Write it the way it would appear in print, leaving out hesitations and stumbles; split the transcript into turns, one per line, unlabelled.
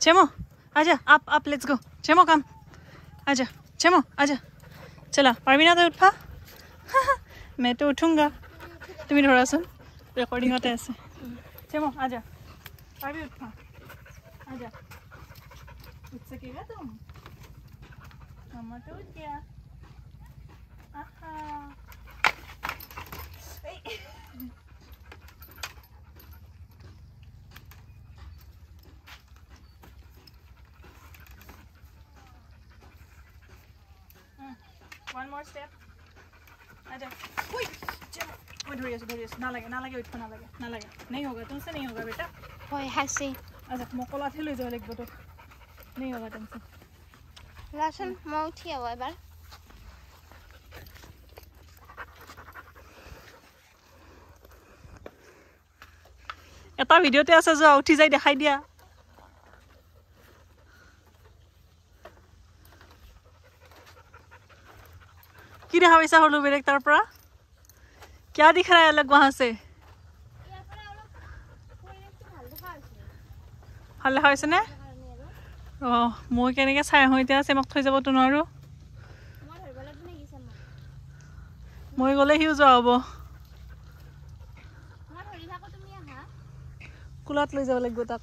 चेमो आजा आप let's go Chemo कम आजा चेमो आजा चला परवीना तो उठा मैं तो उठूंगा तुम्हें थोड़ा सुन रिकॉर्डिंग होता है ऐसे चेमो आजा परवी उठा आजा उठ सकेगा तुम मम्मा तो उठ गया आहा One more step. आजा ओए चलो ओए धोरियस ना लगे उठ ना लगे नहीं होगा तुमसे नहीं होगा बेटा
होय हासे
आजा मकला थे ले जाओ लगबो तो नहीं होगा तुमसे
लासन म उठी आवा एबार
এটা ভিডিওতে আছে যা উঠি যাই দেখাই দিয়া কি দেখা পাইছা হলো বেলেগ তাৰ পৰা क्या दिख रहा है अलग वहां से ভাল দেখা হৈছে নে মই কেনেকৈ চাই আহোঁ এতিয়া চেমক থৈ যাবতো নোৱাৰো মই গ'লে সিও যোৱা হ'ব কুলাত লৈ যাব লাগিব তাক